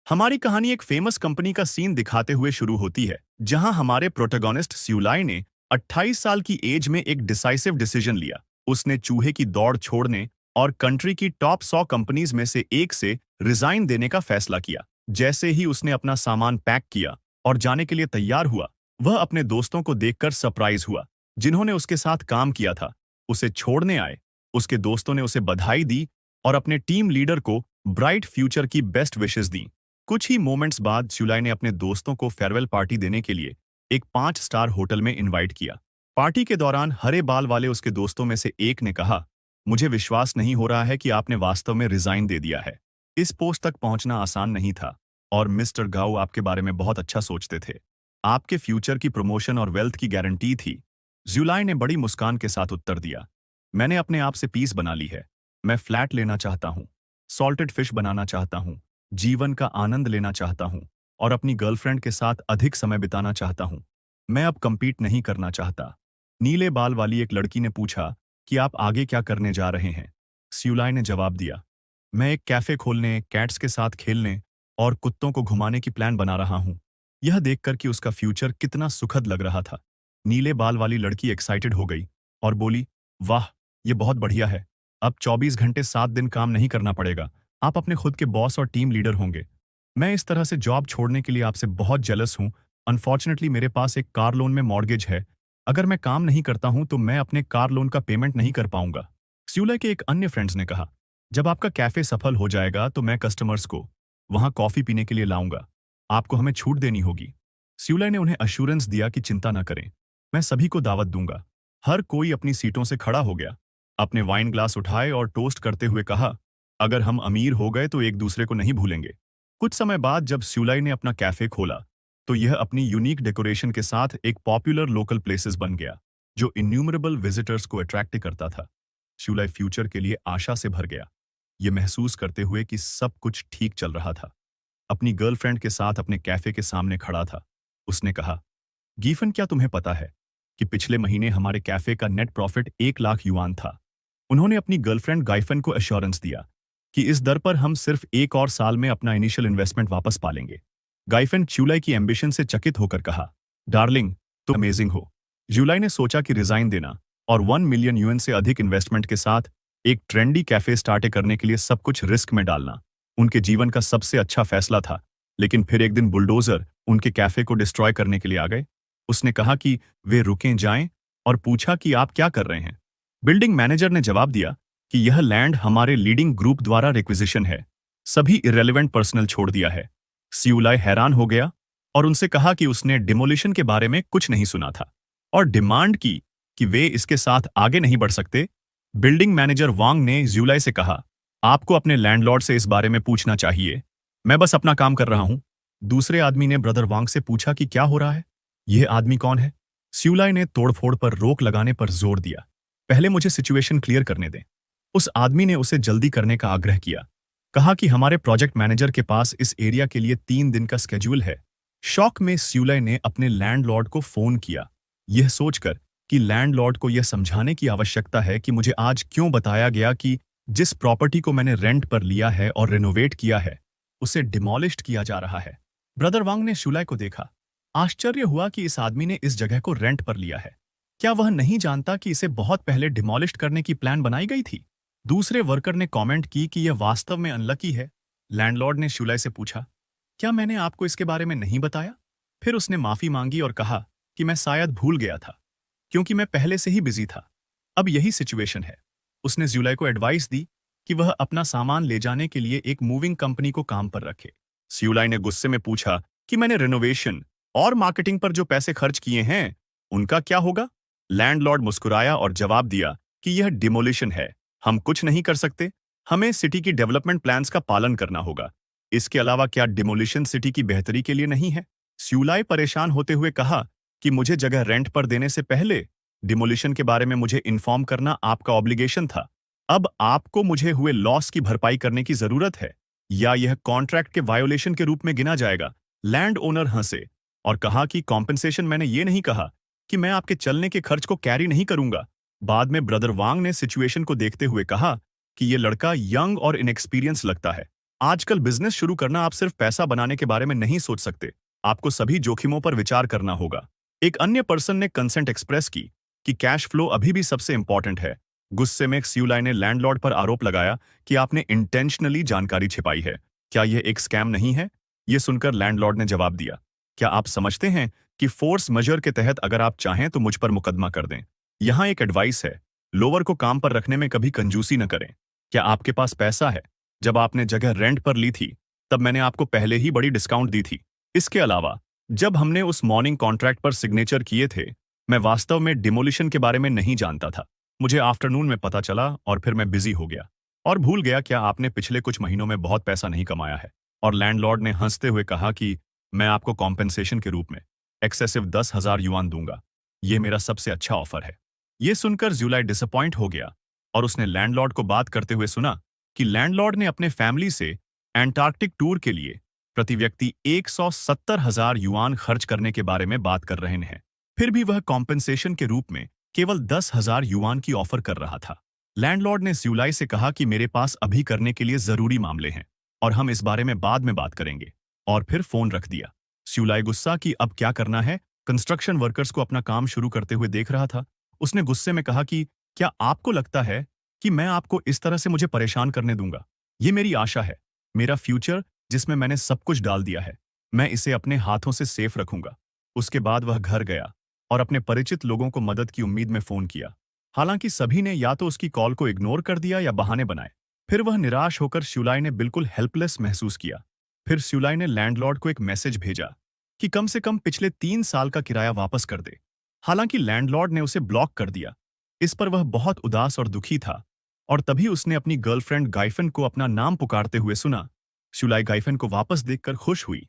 हमारी कहानी एक फेमस कंपनी का सीन दिखाते हुए शुरू होती है, जहां हमारे प्रोटोगोनिस्ट स्यूलाई ने 28 साल की एज में एक डिसाइसिव डिसीजन लिया। उसने चूहे की दौड़ छोड़ने और कंट्री की टॉप 100 कंपनीज में से एक से रिजाइन देने का फैसला किया। जैसे ही उसने अपना सामान पैक किया और जाने के लिए तैयार हुआ, वह अपने दोस्तों को देखकर सरप्राइज हुआ, जिन्होंने उसके साथ काम किया था। उसे छोड़ने आए। उसके दोस्तों ने उसे बधाई दी और अपने टीम लीडर को ब्राइट फ्यूचर की बेस्ट विशेस दी। कुछ ही मोमेंट्स बाद जुलाई ने अपने दोस्तों को फेयरवेल पार्टी देने के लिए एक 5 स्टार होटल में इनवाइट किया। पार्टी के दौरान हरे बाल वाले उसके दोस्तों में से एक ने कहा, मुझे विश्वास नहीं हो रहा है कि आपने वास्तव में रिजाइन दे दिया है। इस पोस्ट तक पहुंचना आसान नहीं था और मिस्टर गाओ आपके बारे में बहुत अच्छा सोचते थे। आपके फ्यूचर की प्रमोशन और वेल्थ की गारंटी थी। जुलाई ने बड़ी मुस्कान के साथ उत्तर दिया, मैंने अपने आप से पीस बना ली है। मैं फ्लैट लेना चाहता हूँ, सॉल्टेड फिश बनाना चाहता हूँ, जीवन का आनंद लेना चाहता हूं और अपनी गर्लफ्रेंड के साथ अधिक समय बिताना चाहता हूं। मैं अब कंपीट नहीं करना चाहता। नीले बाल वाली एक लड़की ने पूछा कि आप आगे क्या करने जा रहे हैं। स्यूलाई ने जवाब दिया, मैं एक कैफे खोलने, कैट्स के साथ खेलने और कुत्तों को घुमाने की प्लान बना रहा हूं। यह देखकर कि उसका फ्यूचर कितना सुखद लग रहा था, नीले बाल वाली लड़की एक्साइटेड हो गई और बोली, वाह, ये बहुत बढ़िया है। अब 24 घंटे 7 दिन काम नहीं करना पड़ेगा। आप अपने खुद के बॉस और टीम लीडर होंगे। मैं इस तरह से जॉब छोड़ने के लिए आपसे बहुत जेलस हूं। अनफॉर्चुनेटली मेरे पास एक कार लोन में मॉर्गेज है। अगर मैं काम नहीं करता हूं तो मैं अपने कार लोन का पेमेंट नहीं कर पाऊंगा। स्यूला के एक अन्य फ्रेंड्स ने कहा, जब आपका कैफे सफल हो जाएगा तो मैं कस्टमर्स को वहां कॉफी पीने के लिए लाऊंगा। आपको हमें छूट देनी होगी। स्यूला ने उन्हें अश्योरेंस दिया कि चिंता न करें, मैं सभी को दावत दूंगा। हर कोई अपनी सीटों से खड़ा हो गया, अपने वाइन ग्लास उठाए और टोस्ट करते हुए कहा, अगर हम अमीर हो गए तो एक दूसरे को नहीं भूलेंगे। कुछ समय बाद जब स्यूलाई ने अपना कैफे खोला तो यह अपनी यूनिक डेकोरेशन के साथ एक पॉपुलर लोकल प्लेसेस बन गया, जो इन्यूमरेबल विजिटर्स को अट्रैक्ट करता था। स्यूलाई फ्यूचर के लिए आशा से भर गया, यह महसूस करते हुए कि सब कुछ ठीक चल रहा था। अपनी गर्लफ्रेंड के साथ अपने कैफे के सामने खड़ा था। उसने कहा, गीफन, क्या तुम्हें पता है कि पिछले महीने हमारे कैफे का नेट प्रॉफिट 1 लाख युआन था। उन्होंने अपनी गर्लफ्रेंड गाइफन को एश्योरेंस दिया कि इस दर पर हम सिर्फ 1 और साल में अपना इनिशियल इन्वेस्टमेंट वापस पा लेंगे। गाइफन च्यूलाई की एम्बिशन से चकित होकर कहा, डार्लिंग, तुम अमेजिंग हो। ज्यूलाई ने सोचा कि रिजाइन देना और 1 मिलियन युएन से अधिक इन्वेस्टमेंट के साथ एक ट्रेंडी कैफे स्टार्ट करने के लिए सब कुछ रिस्क में डालना उनके जीवन का सबसे अच्छा फैसला था। लेकिन फिर एक दिन बुलडोजर उनके कैफे को डिस्ट्रॉय करने के लिए आ गए। उसने कहा कि वे रुकें जाएं और पूछा कि आप क्या कर रहे हैं। बिल्डिंग मैनेजर ने जवाब दिया कि यह लैंड हमारे लीडिंग ग्रुप द्वारा रिक्विजिशन है। सभी इरेलीवेंट पर्सनल छोड़ दिया है। स्यूलाई हैरान हो गया और उनसे कहा कि उसने डिमोलिशन के बारे में कुछ नहीं सुना था और डिमांड की कि वे इसके साथ आगे नहीं बढ़ सकते। बिल्डिंग मैनेजर वांग ने ज्यूलाई से कहा, आपको अपने लैंडलॉर्ड से इस बारे में पूछना चाहिए, मैं बस अपना काम कर रहा हूं। दूसरे आदमी ने ब्रदर वांग से पूछा कि क्या हो रहा है, यह आदमी कौन है। स्यूलाई ने तोड़फोड़ पर रोक लगाने पर जोर दिया, पहले मुझे सिचुएशन क्लियर करने दें। उस आदमी ने उसे जल्दी करने का आग्रह किया, कहा कि हमारे प्रोजेक्ट मैनेजर के पास इस एरिया के लिए 3 दिन का स्केड्यूल है। शॉक में स्यूलाई ने अपने लैंडलॉर्ड को फोन किया, यह सोचकर कि लैंडलॉर्ड को यह समझाने की आवश्यकता है कि मुझे आज क्यों बताया गया कि जिस प्रॉपर्टी को मैंने रेंट पर लिया है और रिनोवेट किया है उसे डिमोलिश्ड किया जा रहा है। ब्रदर वांग ने स्यूलाई को देखा। आश्चर्य हुआ कि इस आदमी ने इस जगह को रेंट पर लिया है। क्या वह नहीं जानता कि इसे बहुत पहले डिमोलिश्ड करने की प्लान बनाई गई थी। दूसरे वर्कर ने कमेंट की कि यह वास्तव में अनलकी है। लैंडलॉर्ड ने स्यूलाई से पूछा, क्या मैंने आपको इसके बारे में नहीं बताया। फिर उसने माफी मांगी और कहा कि मैं शायद भूल गया था, क्योंकि मैं पहले से ही बिजी था। अब यही सिचुएशन है। उसने ज्यूलाई को एडवाइस दी कि वह अपना सामान ले जाने के लिए एक मूविंग कंपनी को काम पर रखे। स्यूलाई ने गुस्से में पूछा कि मैंने रिनोवेशन और मार्केटिंग पर जो पैसे खर्च किए हैं उनका क्या होगा। लैंडलॉर्ड मुस्कुराया और जवाब दिया कि यह डिमोलिशन है, हम कुछ नहीं कर सकते। हमें सिटी की डेवलपमेंट प्लान्स का पालन करना होगा। इसके अलावा क्या डिमोलिशन सिटी की बेहतरी के लिए नहीं है। स्यूलाई परेशान होते हुए कहा कि मुझे जगह रेंट पर देने से पहले डिमोलिशन के बारे में मुझे इन्फॉर्म करना आपका ऑब्लिगेशन था। अब आपको मुझे हुए लॉस की भरपाई करने की जरूरत है, या यह कॉन्ट्रैक्ट के वायोलेशन के रूप में गिना जाएगा। लैंड ओनर हंसे और कहा कि कॉम्पेंसेशन, मैंने ये नहीं कहा कि मैं आपके चलने के खर्च को कैरी नहीं करूंगा। बाद में ब्रदर वांग ने सिचुएशन को देखते हुए कहा कि यह लड़का यंग और इनएक्सपीरियंस लगता है, आजकल बिजनेस शुरू करना आप सिर्फ पैसा बनाने के बारे में नहीं सोच सकते, आपको सभी जोखिमों पर विचार करना होगा। एक अन्य पर्सन ने कंसेंट एक्सप्रेस की कि कैश फ्लो अभी भी सबसे इंपॉर्टेंट है। गुस्से में सियुलाई ने लैंडलॉर्ड पर आरोप लगाया कि आपने इंटेंशनली जानकारी छिपाई है। क्या यह एक स्कैम नहीं है? यह सुनकर लैंडलॉर्ड ने जवाब दिया, क्या आप समझते हैं कि फोर्स मेजर के तहत अगर आप चाहें तो मुझ पर मुकदमा कर दें? यहां एक एडवाइस है, लोअर को काम पर रखने में कभी कंजूसी न करें। क्या आपके पास पैसा है? जब आपने जगह रेंट पर ली थी तब मैंने आपको पहले ही बड़ी डिस्काउंट दी थी। इसके अलावा जब हमने उस मॉर्निंग कॉन्ट्रैक्ट पर सिग्नेचर किए थे, मैं वास्तव में डिमोलिशन के बारे में नहीं जानता था। मुझे आफ्टरनून में पता चला और फिर मैं बिजी हो गया और भूल गया क्या आपने पिछले कुछ महीनों में बहुत पैसा नहीं कमाया है। और लैंडलॉर्ड ने हंसते हुए कहा कि मैं आपको कॉम्पेंसेशन के रूप में एक्सेसिव 10,000 युआन दूंगा। ये मेरा सबसे अच्छा ऑफर है। ये सुनकर ज्यूलाई डिसअपॉइंट हो गया और उसने लैंडलॉर्ड को बात करते हुए सुना कि लैंडलॉर्ड ने अपने फैमिली से एंटार्कटिक टूर के लिए प्रति व्यक्ति 170,000 युआन खर्च करने के बारे में बात कर रहे हैं। फिर भी वह कॉम्पेंसेशन के रूप में केवल 10,000 युआन की ऑफर कर रहा था। लैंडलॉर्ड ने ज्यूलाई से कहा कि मेरे पास अभी करने के लिए जरूरी मामले हैं और हम इस बारे में बाद में बात करेंगे, और फिर फोन रख दिया। ज्यूलाई गुस्सा कि अब क्या करना है, कंस्ट्रक्शन वर्कर्स को अपना काम शुरू करते हुए देख रहा था। उसने गुस्से में कहा कि क्या आपको लगता है कि मैं आपको इस तरह से मुझे परेशान करने दूंगा? ये मेरी आशा है, मेरा फ्यूचर जिसमें मैंने सब कुछ डाल दिया है, मैं इसे अपने हाथों से सेफ रखूंगा। उसके बाद वह घर गया और अपने परिचित लोगों को मदद की उम्मीद में फोन किया। हालांकि सभी ने या तो उसकी कॉल को इग्नोर कर दिया या बहाने बनाए। फिर वह निराश होकर ज्यूलाई ने बिल्कुल हेल्पलेस महसूस किया। फिर ज्यूलाई ने लैंडलॉर्ड को एक मैसेज भेजा कि कम से कम पिछले 3 साल का किराया वापस कर दे। हालांकि लैंडलॉर्ड ने उसे ब्लॉक कर दिया। इस पर वह बहुत उदास और दुखी था और तभी उसने अपनी गर्लफ्रेंड गाइफन को अपना नाम पुकारते हुए सुना। ज्यूलाई गाइफन को वापस देखकर खुश हुई।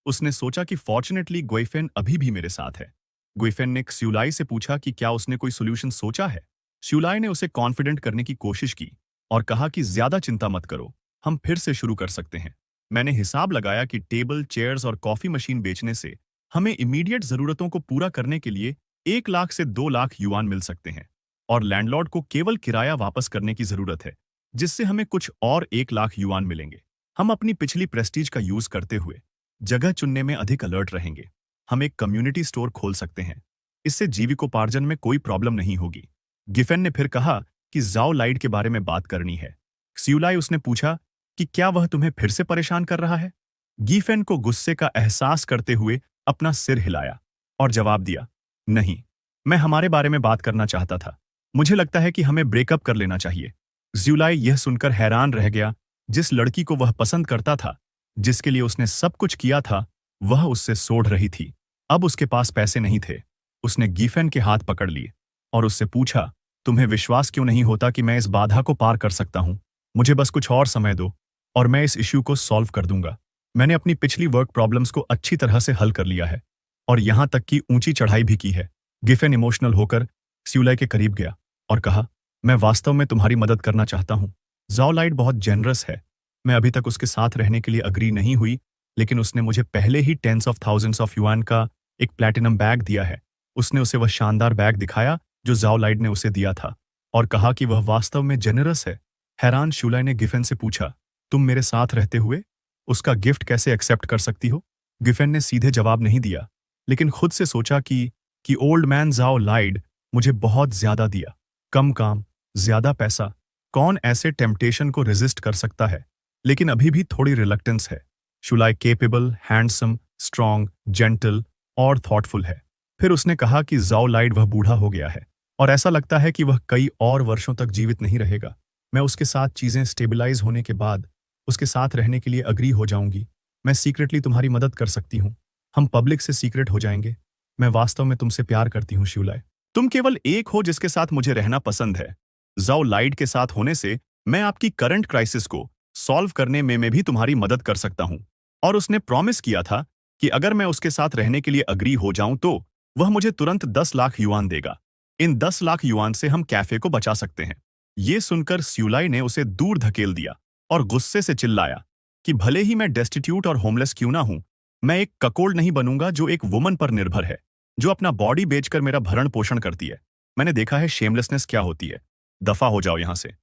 उसने सोचा कि फॉर्चुनेटली गुइफेन अभी भी मेरे साथ है। गुइफेन ने ज्यूलाई से पूछा कि क्या उसने कोई सोल्यूशन सोचा है। ज्यूलाई ने उसे कॉन्फिडेंट करने की कोशिश की और कहा कि ज्यादा चिंता मत करो, हम फिर से शुरू कर सकते हैं। मैंने हिसाब लगाया कि टेबल, चेयर्स और कॉफी मशीन बेचने से हमें इमीडिएट जरूरतों को पूरा करने के लिए 1 लाख से 2 लाख युआन मिल सकते हैं और लैंडलॉर्ड को केवल किराया वापस करने की जरूरत है, जिससे हमें कुछ और 1 लाख युआन मिलेंगे। हम अपनी पिछली प्रेस्टीज का यूज करते हुए जगह चुनने में अधिक अलर्ट रहेंगे। हम एक कम्युनिटी स्टोर खोल सकते हैं, इससे जीविकोपार्जन में कोई प्रॉब्लम नहीं होगी। गिफेन ने फिर कहा कि जाओ लाइड के बारे में बात करनी है। ज्यूलाई उसने पूछा कि क्या वह तुम्हें फिर से परेशान कर रहा है। गिफेन को गुस्से का एहसास करते हुए अपना सिर हिलाया और जवाब दिया, नहीं, मैं हमारे बारे में बात करना चाहता था। मुझे लगता है कि हमें ब्रेकअप कर लेना चाहिए। ज्यूलाई यह सुनकर हैरान रह गया। जिस लड़की को वह पसंद करता था, जिसके लिए उसने सब कुछ किया था, वह उससे सोड़ रही थी। अब उसके पास पैसे नहीं थे। उसने गिफेन के हाथ पकड़ लिए और उससे पूछा, तुम्हें विश्वास क्यों नहीं होता कि मैं इस बाधा को पार कर सकता हूं? मुझे बस कुछ और समय दो और मैं इस इश्यू को सॉल्व कर दूंगा। मैंने अपनी पिछली वर्क प्रॉब्लम्स को अच्छी तरह से हल कर लिया है और यहां तक कि ऊंची चढ़ाई भी की है। गिफेन इमोशनल होकर ज्यूलाई के करीब गया और कहा, मैं वास्तव में तुम्हारी मदद करना चाहता हूं। जाओ लाइड बहुत जेनरस है। मैं अभी तक उसके साथ रहने के लिए अग्री नहीं हुई, लेकिन उसने मुझे पहले ही tens of thousands of yuan का एक प्लैटिनम बैग दिया है। उसने उसे वह शानदार बैग दिखाया जो जाओ लाइड ने उसे दिया था और कहा कि वह वास्तव में जेनरस है। हैरान ज्यूलाई ने गिफेन से पूछा, तुम मेरे साथ रहते हुए उसका गिफ्ट कैसे एक्सेप्ट कर सकती हो? गिफेन ने सीधे जवाब नहीं दिया, लेकिन खुद से सोचा कि ओल्ड मैन जाओ लाइड मुझे बहुत ज्यादा दिया। कम काम, ज्यादा पैसा, कौन ऐसे टेम्पटेशन को रेजिस्ट कर सकता है? लेकिन अभी भी थोड़ी रिलक्टेंस है। ज्यूलाई केपेबल, हैंडसम, स्ट्रॉन्ग, जेंटल और थॉटफुल है। फिर उसने कहा कि जाओ लाइड वह बूढ़ा हो गया है और ऐसा लगता है कि वह कई और वर्षों तक जीवित नहीं रहेगा। मैं उसके साथ चीजें स्टेबलाइज होने के बाद उसके साथ रहने के लिए अग्री हो जाऊंगी। मैं सीक्रेटली तुम्हारी मदद कर सकती हूँ। हम पब्लिक से सीक्रेट हो जाएंगे। मैं वास्तव में तुमसे प्यार करती हूँ ज्यूलाई। तुम केवल एक हो जिसके साथ मुझे रहना पसंद है। जाओ लाइड के साथ होने से मैं आपकी करंट क्राइसिस को सॉल्व करने में भी तुम्हारी मदद कर सकता हूं। और उसने प्रॉमिस किया था कि अगर मैं उसके साथ रहने के लिए अग्री हो जाऊं तो वह मुझे तुरंत 10 लाख युआन देगा। इन 10 लाख युआन से हम कैफे को बचा सकते हैं। ये सुनकर ज्यूलाई ने उसे दूर धकेल दिया और गुस्से से चिल्लाया कि भले ही मैं डेस्टिट्यूट और होमलेस क्यों ना हूं, मैं एक ककोल्ड नहीं बनूंगा जो एक वुमन पर निर्भर है, जो अपना बॉडी बेचकर मेरा भरण पोषण करती है। मैंने देखा है शेमलेसनेस क्या होती है। दफा हो जाओ यहां से।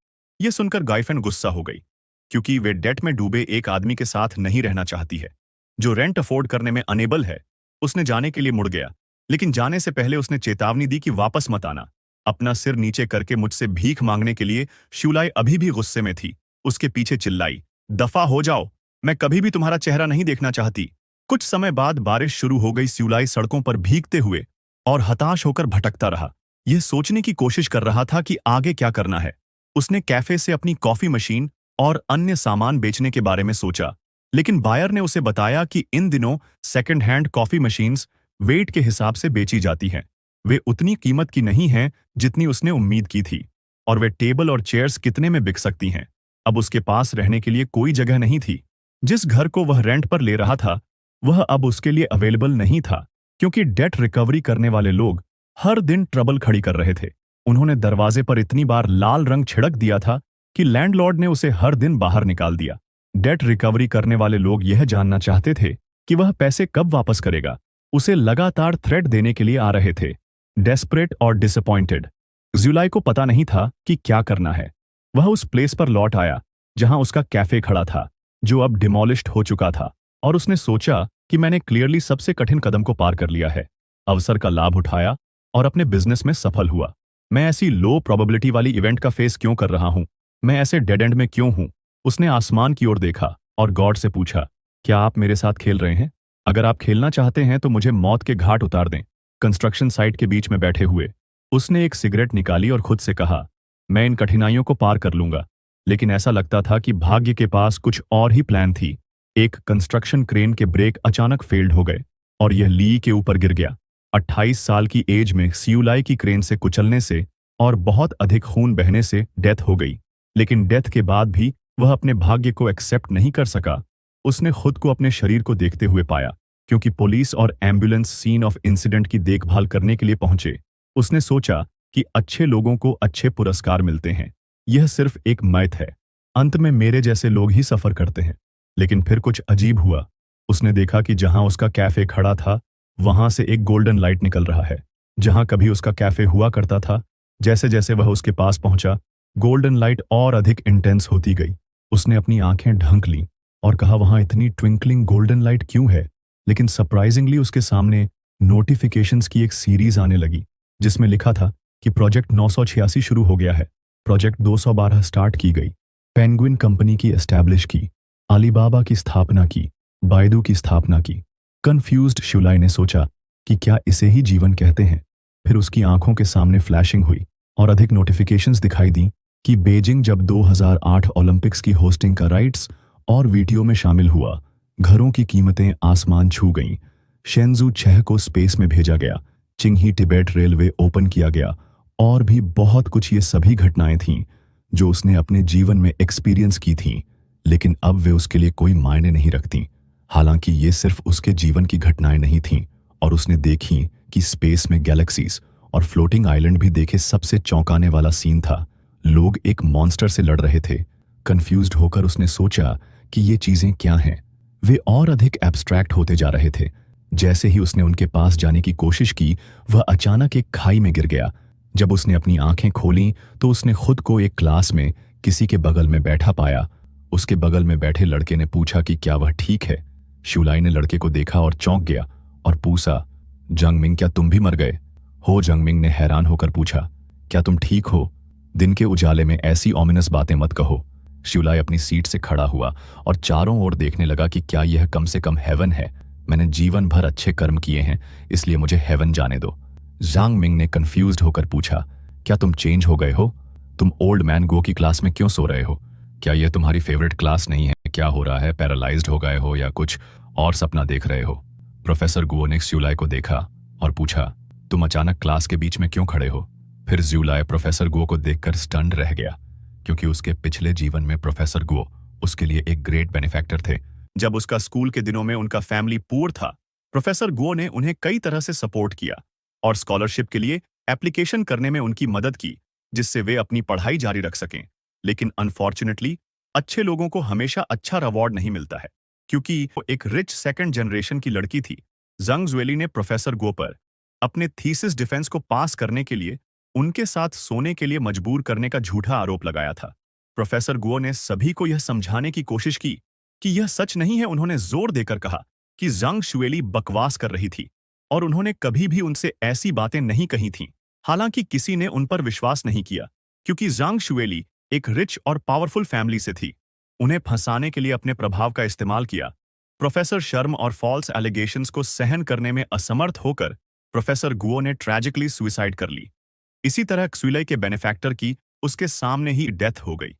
यह सुनकर गाइफेन गुस्सा हो गई। क्योंकि वे डेट में डूबे एक आदमी के साथ नहीं रहना चाहती है जो रेंट अफोर्ड करने में अनेबल है। उसने जाने के लिए मुड़ गया, लेकिन जाने से पहले उसने चेतावनी दी कि वापस मत आना। अपना सिर नीचे करके मुझसे भीख मांगने के लिए शिवलाई अभी भी गुस्से में थी। उसके पीछे चिल्लाई, दफा हो जाओ, मैं कभी भी तुम्हारा चेहरा नहीं देखना चाहती। कुछ समय बाद बारिश शुरू हो गई। शिवलाई सड़कों पर भीगते हुए और हताश होकर भटकता रहा। यह सोचने की कोशिश कर रहा था कि आगे क्या करना है। उसने कैफे से अपनी कॉफी मशीन और अन्य सामान बेचने के बारे में सोचा, लेकिन बायर ने उसे बताया कि इन दिनों second hand coffee machines weight के हिसाब से बेची जाती हैं। वे उतनी कीमत की नहीं हैं जितनी उसने उम्मीद की थी, और वे टेबल और चेयर्स कितने में बिक सकती हैं। अब उसके पास रहने के लिए कोई जगह नहीं थी। जिस घर को वह रेंट पर ले रहा था वह अब उसके लिए अवेलेबल नहीं था, क्योंकि डेट रिकवरी करने वाले लोग हर दिन ट्रबल खड़ी कर रहे थे। उन्होंने दरवाजे पर इतनी बार लाल रंग छिड़क दिया था कि लैंडलॉर्ड ने उसे हर दिन बाहर निकाल दिया। डेट रिकवरी करने वाले लोग यह जानना चाहते थे कि वह पैसे कब वापस करेगा। उसे लगातार थ्रेट देने के लिए आ रहे थे। डेस्परेट और डिसअपॉइंटेड, ज्यूलाई को पता नहीं था कि क्या करना है। वह उस प्लेस पर लौट आया जहां उसका कैफे खड़ा था, जो अब डिमोलिश्ड हो चुका था, और उसने सोचा कि मैंने क्लियरली सबसे कठिन कदम को पार कर लिया है। अवसर का लाभ उठाया और अपने बिजनेस में सफल हुआ। मैं ऐसी लो प्रोबेबिलिटी वाली इवेंट का फेस क्यों कर रहा हूं? मैं ऐसे डेड एंड में क्यों हूं? उसने आसमान की ओर देखा और गॉड से पूछा, क्या आप मेरे साथ खेल रहे हैं? अगर आप खेलना चाहते हैं तो मुझे मौत के घाट उतार दें। कंस्ट्रक्शन साइट के बीच में बैठे हुए उसने एक सिगरेट निकाली और खुद से कहा, मैं इन कठिनाइयों को पार कर लूंगा। लेकिन ऐसा लगता था कि भाग्य के पास कुछ और ही प्लान थी। एक कंस्ट्रक्शन क्रेन के ब्रेक अचानक फेल्ड हो गए और यह ली के ऊपर गिर गया। 28 साल की एज में सियुलाई की क्रेन से कुचलने से और बहुत अधिक खून बहने से डेथ हो गई। लेकिन डेथ के बाद भी वह अपने भाग्य को एक्सेप्ट नहीं कर सका। उसने खुद को अपने शरीर को देखते हुए पाया, क्योंकि पुलिस और एम्बुलेंस सीन ऑफ इंसिडेंट की देखभाल करने के लिए पहुंचे। उसने सोचा कि अच्छे लोगों को अच्छे पुरस्कार मिलते हैं। यह सिर्फ एक मैथ है। अंत में मेरे जैसे लोग ही सफर करते हैं। लेकिन फिर कुछ अजीब हुआ। उसने देखा कि जहां उसका कैफे खड़ा था वहां से एक गोल्डन लाइट निकल रहा है। जहां कभी उसका कैफे हुआ करता था, जैसे जैसे वह उसके पास पहुंचा, गोल्डन लाइट और अधिक इंटेंस होती गई। उसने अपनी आंखें ढंक लीं और कहा, वहां इतनी ट्विंकलिंग गोल्डन लाइट क्यों है? लेकिन सरप्राइजिंगली उसके सामने नोटिफिकेशंस की एक सीरीज आने लगी, जिसमें लिखा था कि प्रोजेक्ट 986 शुरू हो गया है, प्रोजेक्ट 212 स्टार्ट की गई, पेंगुइन कंपनी की एस्टैब्लिश की, अलीबाबा की स्थापना की, बायदू की स्थापना की। कंफ्यूज्ड शिवलाई ने सोचा कि क्या इसे ही जीवन कहते हैं? फिर उसकी आंखों के सामने फ्लैशिंग हुई और अधिक नोटिफिकेशंस दिखाई दी कि बेजिंग जब 2008 ओलंपिक्स की होस्टिंग का राइट्स और वीडियो में शामिल हुआ। घरों की कीमतें आसमान छू गईं। शेंजू 6 को स्पेस में भेजा गया, चिंगही तिबेट रेलवे ओपन किया गया, और भी बहुत कुछ। ये सभी घटनाएं थीं जो उसने अपने जीवन में एक्सपीरियंस की थीं, लेकिन अब वे उसके लिए कोई मायने नहीं रखतीं। हालांकि ये सिर्फ उसके जीवन की घटनाएं नहीं थीं, और उसने देखी कि स्पेस में गैलेक्सीज और फ्लोटिंग आइलैंड भी देखे। सबसे चौंकाने वाला सीन था, लोग एक मॉन्स्टर से लड़ रहे थे। कंफ्यूज्ड होकर उसने सोचा कि ये चीजें क्या हैं। वे और अधिक एब्स्ट्रैक्ट होते जा रहे थे। जैसे ही उसने उनके पास जाने की कोशिश की, वह अचानक एक खाई में गिर गया। जब उसने अपनी आंखें खोलीं तो उसने खुद को एक क्लास में किसी के बगल में बैठा पाया। उसके बगल में बैठे लड़के ने पूछा कि क्या वह ठीक है। शिवलाई ने लड़के को देखा और चौंक गया और पूछा, जंगमिंग, क्या तुम भी मर गए हो? जंगमिंग ने हैरान होकर पूछा, क्या तुम ठीक हो? दिन के उजाले में ऐसी ऑमिनस बातें मत कहो। शिवलाई अपनी सीट से खड़ा हुआ और चारों ओर देखने लगा कि क्या यह कम से कम हेवन है। मैंने जीवन भर अच्छे कर्म किए हैं, इसलिए मुझे हेवन जाने दो। जांग मिंग ने कंफ्यूज्ड होकर पूछा, क्या तुम चेंज हो गए हो? तुम ओल्ड मैन गो की क्लास में क्यों सो रहे हो? क्या यह तुम्हारी फेवरेट क्लास नहीं है? क्या हो रहा है? पैरालाइज्ड हो गए हो या कुछ और सपना देख रहे हो? प्रोफेसर गुओ ने ज्यूलाई को देखा और पूछा, तुम अचानक क्लास के बीच में क्यों खड़े हो? फिर ज्यूलाई प्रोफेसर गुओ को देखकर स्टन्ड रह गया, क्योंकि उसके पिछले जीवन में प्रोफेसर गुओ उसके लिए एक ग्रेट बेनिफैक्टर थे। जब उसका स्कूल के दिनों में उनका फैमिली पुअर था, प्रोफेसर गुओ ने उन्हें कई तरह से सपोर्ट किया और स्कॉलरशिप के लिए एप्लीकेशन करने में उनकी मदद की, जिससे वे अपनी पढ़ाई जारी रख सकें। लेकिन अनफॉर्चुनेटली अच्छे लोगों को हमेशा अच्छा रिवॉर्ड नहीं मिलता है, क्योंकि वो एक रिच सेकंड जनरेशन की लड़की थी। जंग ज्वेली ने प्रोफेसर गो पर अपने थीसिस डिफेंस को पास करने के लिए उनके साथ सोने के लिए मजबूर करने का झूठा आरोप लगाया था। प्रोफेसर गुओ ने सभी को यह समझाने की कोशिश की कि यह सच नहीं है। उन्होंने जोर देकर कहा कि जांग शुएली बकवास कर रही थी और उन्होंने कभी भी उनसे ऐसी बातें नहीं कही थीं। हालांकि किसी ने उन पर विश्वास नहीं किया क्योंकि जांग शुएली एक रिच और पावरफुल फैमिली से थी। उन्हें फंसाने के लिए अपने प्रभाव का इस्तेमाल किया। प्रोफेसर शर्म और फॉल्स एलिगेशंस को सहन करने में असमर्थ होकर प्रोफेसर गुओ ने ट्रेजिकली सुसाइड कर ली। इसी तरह क्सुइलाई के बेनिफैक्टर की उसके सामने ही डेथ हो गई।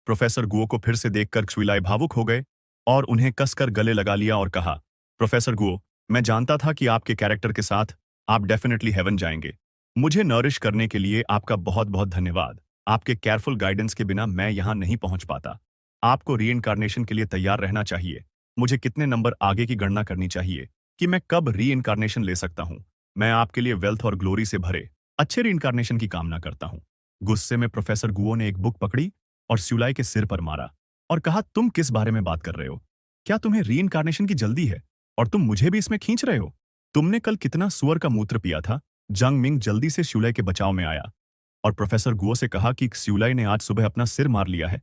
प्रोफेसर गुओ को फिर से देखकर क्सुइलाई भावुक हो गए और उन्हें कसकर गले लगा लिया और कहा, प्रोफेसर गुओ, मैं जानता था कि आपके कैरेक्टर के साथ आप डेफिनेटली हेवन जाएंगे। मुझे नरिश करने के लिए आपका बहुत बहुत धन्यवाद। आपके केयरफुल गाइडेंस के बिना मैं यहाँ नहीं पहुंच पाता। आपको रीइंकार्नेशन के लिए तैयार रहना चाहिए। मुझे कितने नंबर आगे की गणना करनी चाहिए कि मैं कब रीइंकार्नेशन ले सकता हूँ। मैं आपके लिए वेल्थ और ग्लोरी से भरे अच्छे रीइंकार्नेशन की कामना करता हूँ। गुस्से में प्रोफेसर गुओ ने एक बुक पकड़ी और स्यूलाई के सिर पर मारा और कहा, तुम किस बारे में बात कर रहे हो? क्या तुम्हें रीइंकार्नेशन की जल्दी है और तुम मुझे भी इसमें खींच रहे हो? तुमने कल कितना सुअर का मूत्र पिया था? जंग मिंग जल्दी से स्यूलाई के बचाव में आया और प्रोफेसर गुओ से कहा कि स्यूलाई ने आज सुबह अपना सिर मार लिया है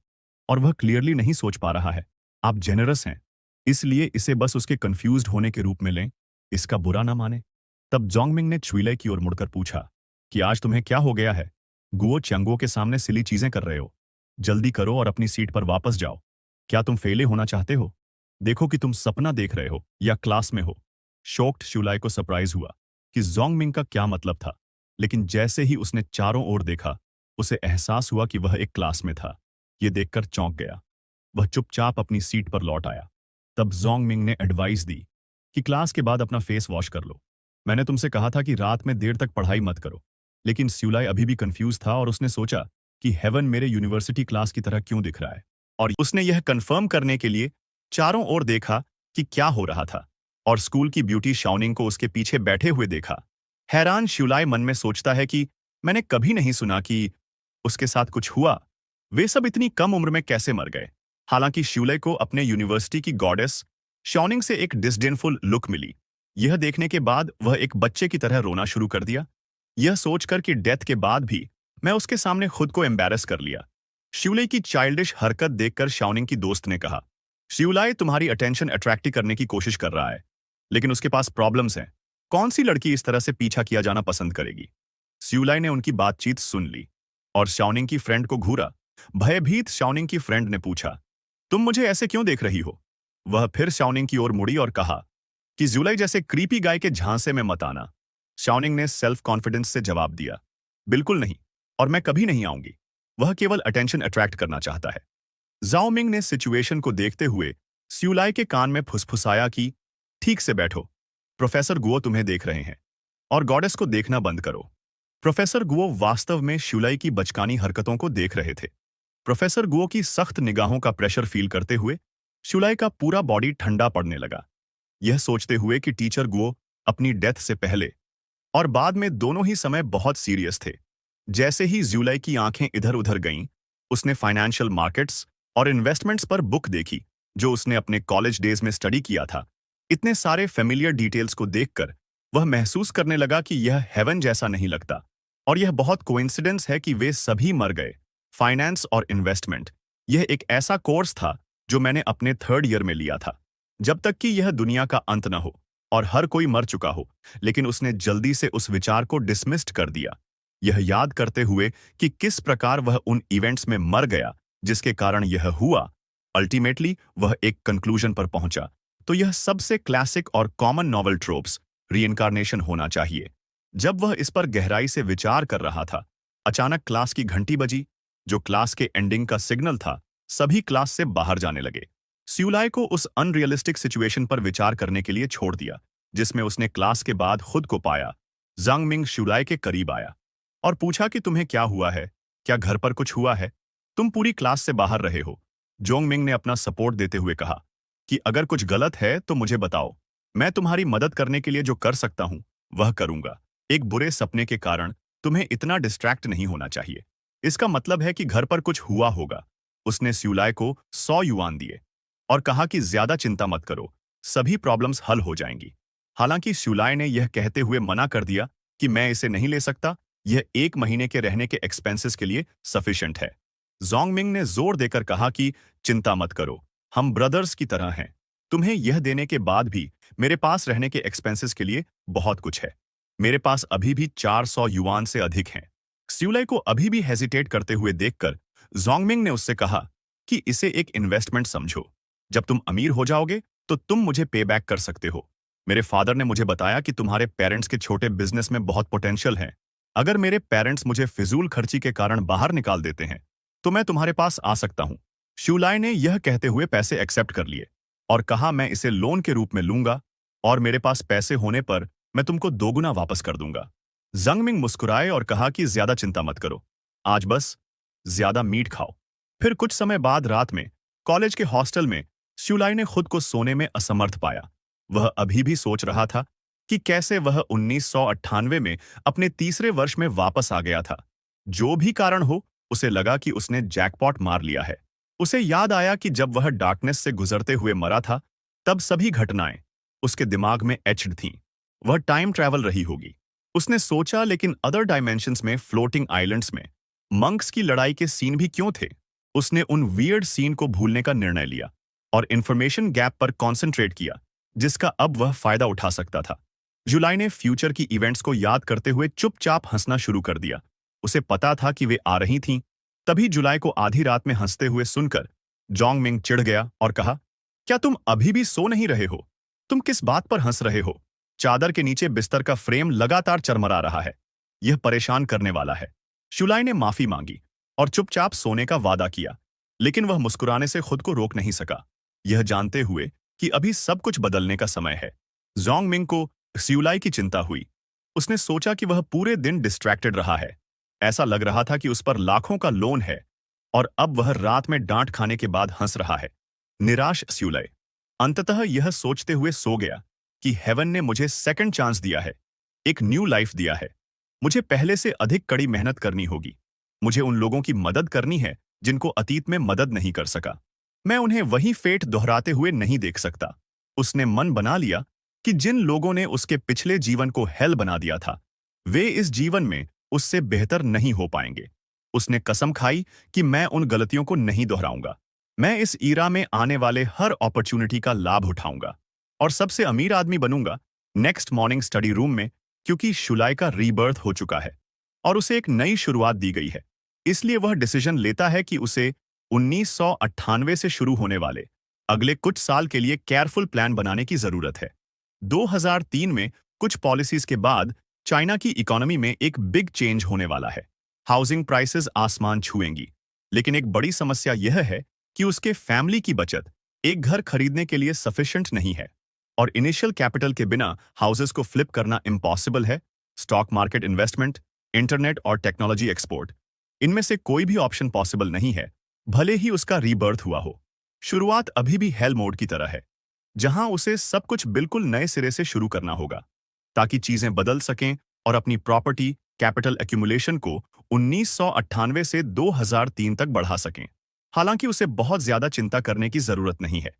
और वह क्लियरली नहीं सोच पा रहा है। आप जेनरस हैं, इसलिए इसे बस उसके कंफ्यूज्ड होने के रूप में लें, इसका बुरा ना माने। तब जोंगमिंग ने छुइलाई की ओर मुड़कर पूछा कि आज तुम्हें क्या हो गया है? गुओ चंगो के सामने सिली चीजें कर रहे हो। जल्दी करो और अपनी सीट पर वापस जाओ। क्या तुम फेले होना चाहते हो? देखो कि तुम सपना देख रहे हो या क्लास में हो। शॉक्ड शुलाई को सरप्राइज हुआ कि जोंगमिंग का क्या मतलब था, लेकिन जैसे ही उसने चारों ओर देखा, उसे एहसास हुआ कि वह एक क्लास में था। ये देखकर चौंक गया। वह चुपचाप अपनी सीट पर लौट आया। तब जोंगमिंग ने एडवाइस दी कि क्लास के बाद अपना फेस वॉश कर लो। मैंने तुमसे कहा था कि रात में देर तक पढ़ाई मत करो। लेकिन स्यूलाई अभी भी कंफ्यूज था और उसने सोचा कि हेवन मेरे यूनिवर्सिटी क्लास की तरह क्यों दिख रहा है, और उसने यह कंफर्म करने के लिए चारों ओर देखा कि क्या हो रहा था, और स्कूल की ब्यूटी शाओनिंग को उसके पीछे बैठे हुए देखा। हैरान श्यूलाई मन में सोचता है कि मैंने कभी नहीं सुना कि उसके साथ कुछ हुआ। वे सब इतनी कम उम्र में कैसे मर गए? हालांकि श्यूलाई को अपने यूनिवर्सिटी की गॉडेस शाओनिंग से एक डिसडेनफुल लुक मिली। यह देखने के बाद वह एक बच्चे की तरह रोना शुरू कर दिया, यह सोचकर कि डेथ के बाद भी मैं उसके सामने खुद को एम्बैरस कर लिया। श्यूलाई की चाइल्डिश हरकत देखकर शाओनिंग की दोस्त ने कहा, श्यूलाई तुम्हारी अटेंशन अट्रैक्ट करने की कोशिश कर रहा है, लेकिन उसके पास प्रॉब्लम्स हैं। कौन सी लड़की इस तरह से पीछा किया जाना पसंद करेगी? श्यूलाई ने उनकी बातचीत सुन ली और शाओनिंग की फ्रेंड को घूरा। भयभीत शाओनिंग की फ्रेंड ने पूछा, तुम मुझे ऐसे क्यों देख रही हो? वह फिर शाओनिंग की ओर मुड़ी और कहा कि ज़ुलाई जैसे क्रीपी गाय के झांसे में मत आना। शाओनिंग ने सेल्फ कॉन्फिडेंस से जवाब दिया, बिल्कुल नहीं, और मैं कभी नहीं आऊंगी। वह केवल अटेंशन अट्रैक्ट करना चाहता है। जाओ मिंग ने सिचुएशन को देखते हुए स्यूलाई के कान में फुसफुसाया कि ठीक से बैठो, प्रोफेसर गुओ तुम्हें देख रहे हैं, और गॉडेस को देखना बंद करो। प्रोफेसर गुओ वास्तव में श्यूलाई की बचकानी हरकतों को देख रहे थे। प्रोफेसर गुओ की सख्त निगाहों का प्रेशर फील करते हुए श्यूलाई का पूरा बॉडी ठंडा पड़ने लगा, यह सोचते हुए कि टीचर गुओ अपनी डेथ से पहले और बाद में दोनों ही समय बहुत सीरियस थे। जैसे ही ज़्यूलाई की आंखें इधर उधर गईं, उसने फाइनेंशियल मार्केट्स और इन्वेस्टमेंट्स पर बुक देखी जो उसने अपने कॉलेज डेज में स्टडी किया था। इतने सारे फेमिलियर डिटेल्स को देखकर वह महसूस करने लगा कि यह हेवन जैसा नहीं लगता, और यह बहुत कोइंसिडेंस है कि वे सभी मर गए। फाइनेंस और इन्वेस्टमेंट, यह एक ऐसा कोर्स था जो मैंने अपने थर्ड ईयर में लिया था, जब तक कि यह दुनिया का अंत न हो और हर कोई मर चुका हो। लेकिन उसने जल्दी से उस विचार को डिसमिस्ड कर दिया, यह याद करते हुए कि किस प्रकार वह उन इवेंट्स में मर गया जिसके कारण यह हुआ। अल्टीमेटली वह एक कंक्लूजन पर पहुंचा, तो यह सबसे क्लासिक और कॉमन नॉवल ट्रोप्स रीइंकार्नेशन होना चाहिए। जब वह इस पर गहराई से विचार कर रहा था, अचानक क्लास की घंटी बजी, जो क्लास के एंडिंग का सिग्नल था। सभी क्लास से बाहर जाने लगे। स्यूलाई को उस अनरियलिस्टिक सिचुएशन पर विचार करने के लिए छोड़ दिया जिसमें उसने क्लास के बाद खुद को पाया। जांग मिंग श्यूलाई के करीब आया और पूछा कि तुम्हें क्या हुआ है? क्या घर पर कुछ हुआ है? तुम पूरी क्लास से बाहर रहे हो। जोंग मिंग ने अपना सपोर्ट देते हुए कहा कि अगर कुछ गलत है तो मुझे बताओ, मैं तुम्हारी मदद करने के लिए जो कर सकता हूं वह करूंगा। एक बुरे सपने के कारण तुम्हें इतना डिस्ट्रैक्ट नहीं होना चाहिए, इसका मतलब है कि घर पर कुछ हुआ होगा। उसने स्यूलाई को 100 युआन दिए और कहा कि ज्यादा चिंता मत करो, सभी प्रॉब्लम्स हल हो जाएंगी। हालांकि स्यूलाई ने यह कहते हुए मना कर दिया कि मैं इसे नहीं ले सकता, यह 1 महीने के रहने के एक्सपेंसेस के लिए सफिशिएंट है। जोंगमिंग ने जोर देकर कहा कि चिंता मत करो, हम ब्रदर्स की तरह हैं। तुम्हें यह देने के बाद भी मेरे पास रहने के एक्सपेंसेस के लिए बहुत कुछ है। मेरे पास अभी भी 400 युआन से अधिक हैं। स्यूलाई को अभी भी हेजिटेट करते हुए देखकर जोंगमिंग ने उससे कहा कि इसे एक इन्वेस्टमेंट समझो। जब तुम अमीर हो जाओगे तो तुम मुझे पे बैक कर सकते हो। मेरे फादर ने मुझे बताया कि तुम्हारे पेरेंट्स के छोटे बिजनेस में बहुत पोटेंशियल है। अगर मेरे पेरेंट्स मुझे फिजूल खर्ची के कारण बाहर निकाल देते हैं तो मैं तुम्हारे पास आ सकता हूं। शूलाई ने यह कहते हुए पैसे एक्सेप्ट कर लिए और कहा, मैं इसे लोन के रूप में लूंगा और मेरे पास पैसे होने पर मैं तुमको दोगुना वापस कर दूंगा। जंगमिंग मुस्कुराए और कहा कि ज्यादा चिंता मत करो, आज बस ज्यादा मीट खाओ। फिर कुछ समय बाद रात में कॉलेज के हॉस्टल में शूलाई ने खुद को सोने में असमर्थ पाया। वह अभी भी सोच रहा था कि कैसे वह 1998 में अपने तीसरे वर्ष में वापस आ गया था। जो भी कारण हो, उसे लगा कि उसने जैकपॉट मार लिया है। उसे याद आया कि जब वह डार्कनेस से गुजरते हुए मरा था, तब सभी घटनाएं उसके दिमाग में एच्ड थीं। वह टाइम ट्रैवल रही होगी, उसने सोचा, लेकिन अदर डायमेंशंस में फ्लोटिंग आइलैंड्स में मंक्स की लड़ाई के सीन भी क्यों थे? उसने उन वियर्ड सीन को भूलने का निर्णय लिया और इंफॉर्मेशन गैप पर कॉन्सेंट्रेट किया, जिसका अब वह फायदा उठा सकता था। जुलाई ने फ्यूचर की इवेंट्स को याद करते हुए चुपचाप हंसना शुरू कर दिया। उसे पता था कि वे आ रही थीं। तभी जुलाई को आधी रात में हंसते हुए सुनकर जोंगमिंग चिढ़ गया और कहा, क्या तुम अभी भी सो नहीं रहे हो? तुम किस बात पर हंस रहे हो? चादर के नीचे बिस्तर का फ्रेम लगातार चरमरा रहा है। यह परेशान करने वाला है। शुलाई ने माफी मांगी और चुपचाप सोने का वादा किया, लेकिन वह मुस्कुराने से खुद को रोक नहीं सका, यह जानते हुए कि अभी सब कुछ बदलने का समय है। जोंगमिंग को स्यूलाई की चिंता हुई। उसने सोचा कि वह पूरे दिन डिस्ट्रैक्टेड रहा है। ऐसा लग रहा था कि उस पर लाखों का लोन है और अब वह रात में डांट खाने के बाद हंस रहा है। निराश स्यूलाई अंततः यह सोचते हुए सो गया कि हेवन ने मुझे सेकंड चांस दिया है, एक न्यू लाइफ दिया है। मुझे पहले से अधिक कड़ी मेहनत करनी होगी। मुझे उन लोगों की मदद करनी है जिनको अतीत में मदद नहीं कर सका। मैं उन्हें वही फेट दोहराते हुए नहीं देख सकता। उसने मन बना लिया कि जिन लोगों ने उसके पिछले जीवन को हेल बना दिया था, वे इस जीवन में उससे बेहतर नहीं हो पाएंगे। उसने कसम खाई कि मैं उन गलतियों को नहीं दोहराऊंगा। मैं इस ईरा में आने वाले हर अपॉर्चुनिटी का लाभ उठाऊंगा और सबसे अमीर आदमी बनूंगा नेक्स्ट मॉर्निंग स्टडी रूम में, क्योंकि शुलाई का रीबर्थ हो चुका है और उसे एक नई शुरुआत दी गई है। इसलिए वह डिसीजन लेता है कि उसे 1998 से शुरू होने वाले अगले कुछ साल के लिए केयरफुल प्लान बनाने की जरूरत है। 2003 में कुछ पॉलिसीज के बाद चाइना की इकोनॉमी में एक बिग चेंज होने वाला है। हाउसिंग प्राइसेस आसमान छुएंगी, लेकिन एक बड़ी समस्या यह है कि उसके फैमिली की बचत एक घर खरीदने के लिए सफिशिएंट नहीं है और इनिशियल कैपिटल के बिना हाउसेस को फ्लिप करना इम्पॉसिबल है। स्टॉक मार्केट इन्वेस्टमेंट, इंटरनेट और टेक्नोलॉजी एक्सपोर्ट, इनमें से कोई भी ऑप्शन पॉसिबल नहीं है, भले ही उसका रीबर्थ हुआ हो। शुरुआत अभी भी हेल मोड की तरह है, जहां उसे सब कुछ बिल्कुल नए सिरे से शुरू करना होगा ताकि चीजें बदल सकें और अपनी प्रॉपर्टी कैपिटल एक्यूमुलेशन को 1998 से 2003 तक बढ़ा सकें। हालांकि उसे बहुत ज्यादा चिंता करने की जरूरत नहीं है,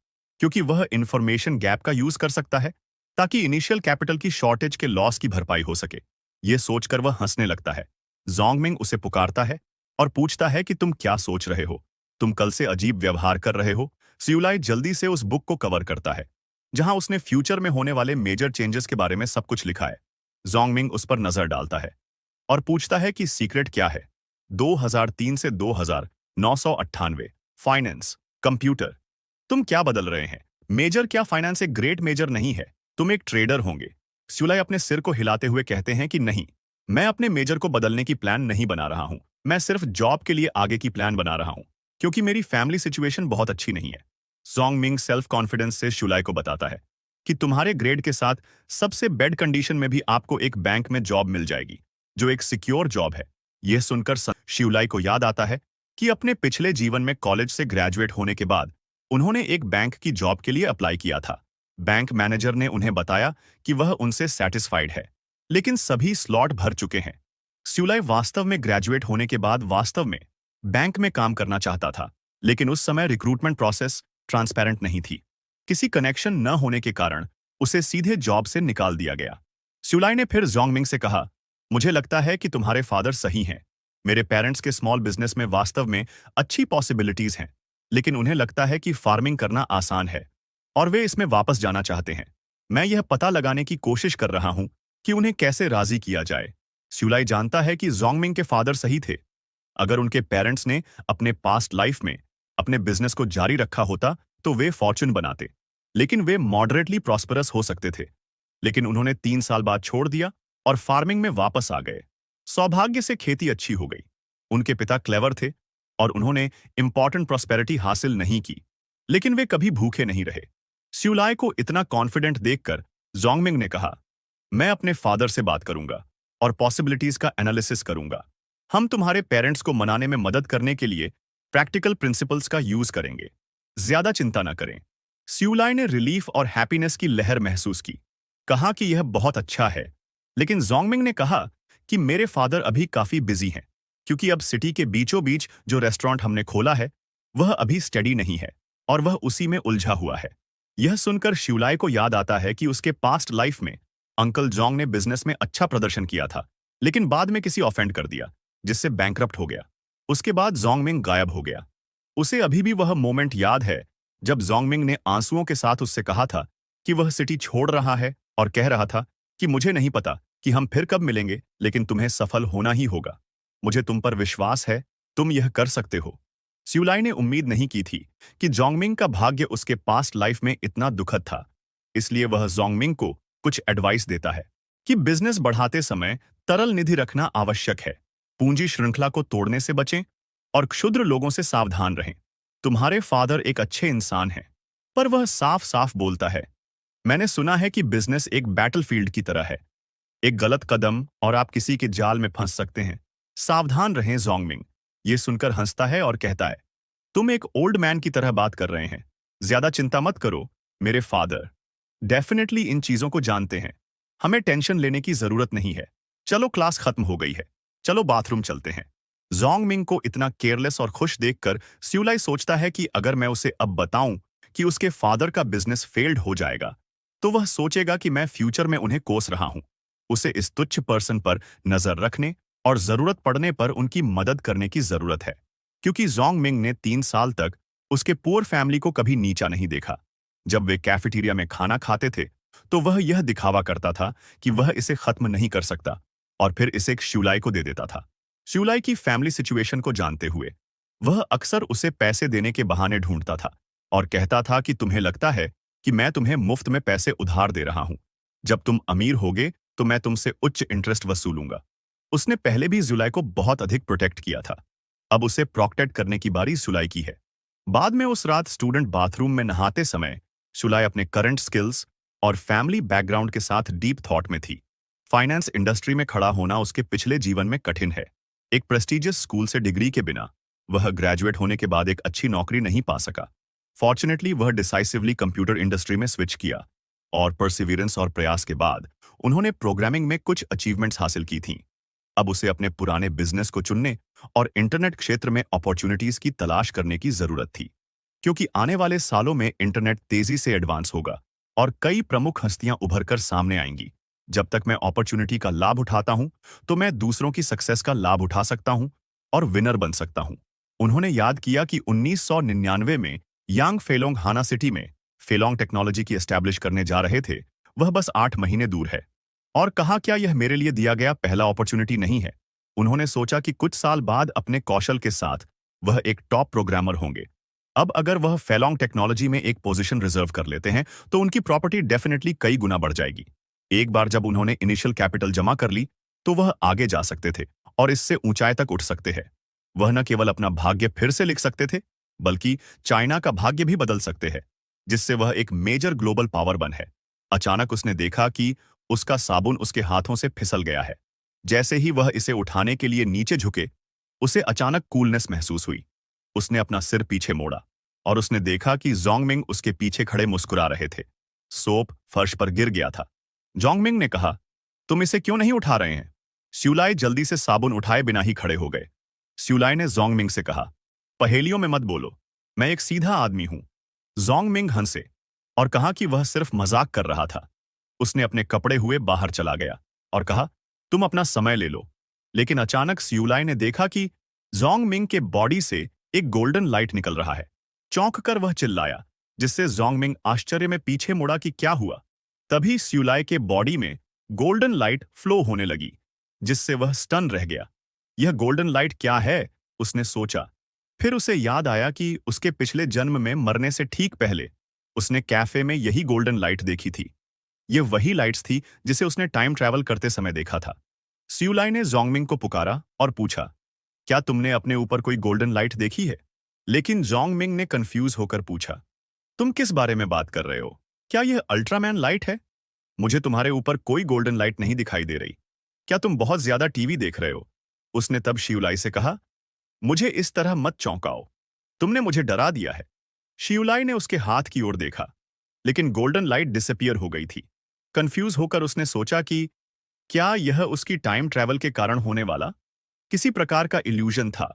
क्योंकि वह इंफॉर्मेशन गैप का यूज कर सकता है ताकि इनिशियल कैपिटल की शॉर्टेज के लॉस की भरपाई हो सके। यह सोचकर वह हंसने लगता है। जोंगमिंग उसे पुकारता है और पूछता है कि तुम क्या सोच रहे हो? तुम कल से अजीब व्यवहार कर रहे हो। स्यूलाई जल्दी से उस बुक को कवर करता है जहां उसने फ्यूचर में होने वाले मेजर चेंजेस के बारे में सब कुछ लिखा है। जोंगमिंग उस पर नजर डालता है और पूछता है कि सीक्रेट क्या है। 2003 से 2998, फाइनेंस, कंप्यूटर, तुम क्या बदल रहे हैं? मेजर क्या? फाइनेंस एक ग्रेट मेजर नहीं है, तुम एक ट्रेडर होंगे। स्यूलाई अपने सिर को हिलाते हुए कहते हैं कि नहीं, मैं अपने मेजर को बदलने की प्लान नहीं बना रहा हूं। मैं सिर्फ जॉब के लिए आगे की प्लान बना रहा हूं, क्योंकि मेरी फैमिली सिचुएशन बहुत अच्छी नहीं है। जोंगमिंग सेल्फ कॉन्फिडेंस से शुलाई को बताता है कि तुम्हारे ग्रेड के साथ सबसे बेड कंडीशन में भी आपको एक बैंक में जॉब मिल जाएगी, जो एक सिक्योर जॉब है। यह सुनकर शिवलाई को याद आता है कि अपने पिछले जीवन में कॉलेज से ग्रेजुएट होने के बाद उन्होंने एक बैंक की जॉब के लिए अप्लाई किया था। बैंक मैनेजर ने उन्हें बताया कि वह उनसे सेटिस्फाइड है, लेकिन सभी स्लॉट भर चुके हैं। शिवलाई वास्तव में ग्रेजुएट होने के बाद वास्तव में बैंक में काम करना चाहता था, लेकिन उस समय रिक्रूटमेंट प्रोसेस ट्रांसपेरेंट नहीं थी। किसी कनेक्शन न होने के कारण उसे सीधे जॉब से निकाल दिया गया। शिवलाई ने फिर जोंगमिंग से कहा, मुझे लगता है कि तुम्हारे फादर सही हैं। मेरे पेरेंट्स के स्मॉल बिजनेस में वास्तव में अच्छी पॉसिबिलिटीज हैं, लेकिन उन्हें लगता है कि फार्मिंग करना आसान है और वे इसमें वापस जाना चाहते हैं। मैं यह पता लगाने की कोशिश कर रहा हूं कि उन्हें कैसे राजी किया जाए। स्यूलाई जानता है कि जोंगमिंग के फादर सही थे। अगर उनके पेरेंट्स ने अपने पास्ट लाइफ में अपने बिजनेस को जारी रखा होता तो वे फॉर्चून बनाते, लेकिन वे मॉडरेटली प्रॉस्परस हो सकते थे। लेकिन उन्होंने 3 साल बाद छोड़ दिया और फार्मिंग में वापस आ गए। सौभाग्य से खेती अच्छी हो गई। उनके पिता क्लेवर थे और उन्होंने इंपॉर्टेंट प्रॉस्पेरिटी हासिल नहीं की, लेकिन वे कभी भूखे नहीं रहे। स्यूलाई को इतना कॉन्फिडेंट देखकर जोंगमिंग ने कहा, मैं अपने फादर से बात करूंगा और पॉसिबिलिटीज का एनालिसिस करूंगा। हम तुम्हारे पेरेंट्स को मनाने में मदद करने के लिए प्रैक्टिकल प्रिंसिपल्स का यूज करेंगे। ज्यादा चिंता न करें। स्यूलाई ने रिलीफ और हैप्पीनेस की लहर महसूस की। कहा कि यह बहुत अच्छा है, लेकिन जोंगमिंग ने कहा कि मेरे फादर अभी काफी बिजी हैं, क्योंकि अब सिटी के बीचों बीच जो रेस्टोरेंट हमने खोला है वह अभी स्टडी नहीं है और वह उसी में उलझा हुआ है। यह सुनकर श्यूलाई को याद आता है कि उसके पास्ट लाइफ में अंकल जोंग ने बिजनेस में अच्छा प्रदर्शन किया था, लेकिन बाद में किसी ऑफेंड कर दिया, जिससे बैंकरप्ट हो गया। उसके बाद जोंगमिंग गायब हो गया। उसे अभी भी वह मोमेंट याद है जब जोंगमिंग ने आंसुओं के साथ उससे कहा था कि वह सिटी छोड़ रहा है और कह रहा था कि मुझे नहीं पता कि हम फिर कब मिलेंगे, लेकिन तुम्हें सफल होना ही होगा। मुझे तुम पर विश्वास है, तुम यह कर सकते हो। स्यूलाई ने उम्मीद नहीं की थी कि जोंगमिंग का भाग्य उसके पास्ट लाइफ में इतना दुखद था। इसलिए वह जोंगमिंग को कुछ एडवाइस देता है कि बिजनेस बढ़ाते समय तरल निधि रखना आवश्यक है। पूंजी श्रृंखला को तोड़ने से बचें और क्षुद्र लोगों से सावधान रहें। तुम्हारे फादर एक अच्छे इंसान हैं, पर वह साफ साफ बोलता है, मैंने सुना है कि बिजनेस एक बैटलफील्ड की तरह है। एक गलत कदम और आप किसी के जाल में फंस सकते हैं। सावधान रहें। जोंगमिंग ये सुनकर हंसता है और कहता है, तुम एक ओल्ड मैन की तरह बात कर रहे हैं। ज्यादा चिंता मत करो। मेरे फादर डेफिनेटली इन चीजों को जानते हैं। हमें टेंशन लेने की जरूरत नहीं है। चलो, क्लास खत्म हो गई है, चलो बाथरूम चलते हैं। जोंगमिंग को इतना केयरलेस और खुश देखकर स्यूलाई सोचता है कि अगर मैं उसे अब बताऊं कि उसके फादर का बिजनेस फेल्ड हो जाएगा, तो वह सोचेगा कि मैं फ्यूचर में उन्हें कोस रहा हूं। उसे इस तुच्छ पर्सन पर नजर रखने और जरूरत पड़ने पर उनकी मदद करने की जरूरत है, क्योंकि जोंगमिंग ने 3 साल तक उसके पुअर फैमिली को कभी नीचा नहीं देखा। जब वे कैफेटेरिया में खाना खाते थे तो वह यह दिखावा करता था कि वह इसे खत्म नहीं कर सकता और फिर इसे श्यूलाई को दे देता था। श्यूलाई की फैमिली सिचुएशन को जानते हुए वह अक्सर उसे पैसे देने के बहाने ढूंढता था और कहता था कि तुम्हें लगता है कि मैं तुम्हें मुफ्त में पैसे उधार दे रहा हूं। जब तुम अमीर होगे तो मैं तुमसे उच्च इंटरेस्ट वसूलूंगा। उसने पहले भी जुलाई को बहुत अधिक प्रोटेक्ट किया था। अब उसे प्रोटेक्ट करने की बारी जुलाई की है। बाद में उस रात स्टूडेंट बाथरूम में नहाते समय जुलाई अपने करंट स्किल्स और फैमिली बैकग्राउंड के साथ डीप थॉट में थी। फाइनेंस इंडस्ट्री में खड़ा होना उसके पिछले जीवन में कठिन है। एक प्रेस्टिजियस स्कूल से डिग्री के बिना वह ग्रेजुएट होने के बाद एक अच्छी नौकरी नहीं पा सका। फॉर्चुनेटली वह डिसाइसिवली कंप्यूटर इंडस्ट्री में स्विच किया और परसिवियरेंस और प्रयास के बाद उन्होंने प्रोग्रामिंग में कुछ अचीवमेंट्स हासिल की थीं। अब उसे अपने पुराने बिजनेस को चुनने और इंटरनेट क्षेत्र में अपॉर्चुनिटीज की तलाश करने की जरूरत थी, क्योंकि आने वाले सालों में इंटरनेट तेजी से एडवांस होगा और कई प्रमुख हस्तियां उभरकर सामने आएंगी। जब तक मैं अपॉर्चुनिटी का लाभ उठाता हूं तो मैं दूसरों की सक्सेस का लाभ उठा सकता हूं और विनर बन सकता हूं। उन्होंने याद किया कि 1999 में यांग फेलोंग हाना सिटी में फेलोंग टेक्नोलॉजी की एस्टैब्लिश करने जा रहे थे। वह बस 8 महीने दूर है। और कहा, क्या यह मेरे लिए दिया गया पहला अपॉर्चुनिटी नहीं है? उन्होंने सोचा कि कुछ साल बाद अपने कौशल के साथ वह एक टॉप प्रोग्रामर होंगे। अब अगर वह फेलोंग टेक्नोलॉजी में एक पोजीशन रिजर्व कर लेते हैं तो उनकी प्रॉपर्टी डेफिनेटली कई गुना बढ़ जाएगी। एक बार जब उन्होंने इनिशियल कैपिटल जमा कर ली तो वह आगे जा सकते थे और इससे ऊंचाई तक उठ सकते हैं। वह न केवल अपना भाग्य फिर से लिख सकते थे, बल्कि चाइना का भाग्य भी बदल सकते हैं, जिससे वह एक मेजर ग्लोबल पावर बन है। अचानक उसने देखा कि उसका साबुन उसके हाथों से फिसल गया है। जैसे ही वह इसे उठाने के लिए नीचे झुके, उसे अचानक कूलनेस महसूस हुई। उसने अपना सिर पीछे मोड़ा और उसने देखा कि जोंगमिंग उसके पीछे खड़े मुस्कुरा रहे थे। सोप फर्श पर गिर गया था। जोंगमिंग ने कहा, तुम इसे क्यों नहीं उठा रहे हैं? स्यूलाई जल्दी से साबुन उठाए बिना ही खड़े हो गए। स्यूलाई ने जोंगमिंग से कहा, पहेलियों में मत बोलो, मैं एक सीधा आदमी हूं। जोंगमिंग हंसे और कहा कि वह सिर्फ मजाक कर रहा था। उसने अपने कपड़े हुए बाहर चला गया और कहा, तुम अपना समय ले लो। लेकिन अचानक सियुलाई ने देखा कि जोंग मिंग के बॉडी से एक गोल्डन लाइट निकल रहा है। चौंक कर वह चिल्लाया, जिससे जोंग मिंग आश्चर्य में पीछे मुड़ा कि क्या हुआ। तभी सियुलाई के बॉडी में गोल्डन लाइट फ्लो होने लगी, जिससे वह स्टन रह गया। यह गोल्डन लाइट क्या है, उसने सोचा। फिर उसे याद आया कि उसके पिछले जन्म में मरने से ठीक पहले उसने कैफे में यही गोल्डन लाइट देखी थी। ये वही लाइट्स थी जिसे उसने टाइम ट्रैवल करते समय देखा था। सियुलाई ने जोंगमिंग को पुकारा और पूछा, क्या तुमने अपने ऊपर कोई गोल्डन लाइट देखी है? लेकिन जोंगमिंग ने कंफ्यूज होकर पूछा, तुम किस बारे में बात कर रहे हो? क्या यह अल्ट्रामैन लाइट है? मुझे तुम्हारे ऊपर कोई गोल्डन लाइट नहीं दिखाई दे रही। क्या तुम बहुत ज्यादा टीवी देख रहे हो? उसने तब शिवलाई से कहा, मुझे इस तरह मत चौंकाओ, तुमने मुझे डरा दिया है। शिवलाई ने उसके हाथ की ओर देखा, लेकिन गोल्डन लाइट डिसअपियर हो गई थी। कंफ्यूज होकर उसने सोचा कि क्या यह उसकी टाइम ट्रैवल के कारण होने वाला किसी प्रकार का इल्यूजन था।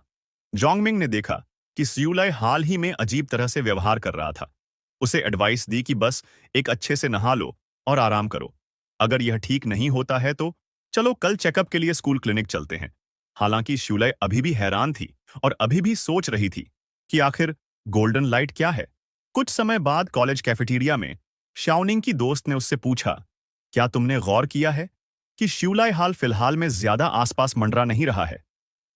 जोंगमिंग ने देखा कि सियुलाई हाल ही में अजीब तरह से व्यवहार कर रहा था। उसे एडवाइस दी कि बस एक अच्छे से नहा लो और आराम करो। अगर यह ठीक नहीं होता है तो चलो कल चेकअप के लिए स्कूल क्लिनिक चलते हैं। हालांकि शिवलाई अभी भी हैरान थी और अभी भी सोच रही थी कि आखिर गोल्डन लाइट क्या है। कुछ समय बाद कॉलेज कैफेटेरिया में शाओनिंग की दोस्त ने उससे पूछा, क्या तुमने गौर किया है कि शिवलाई हाल फिलहाल में ज्यादा आसपास मंडरा नहीं रहा है?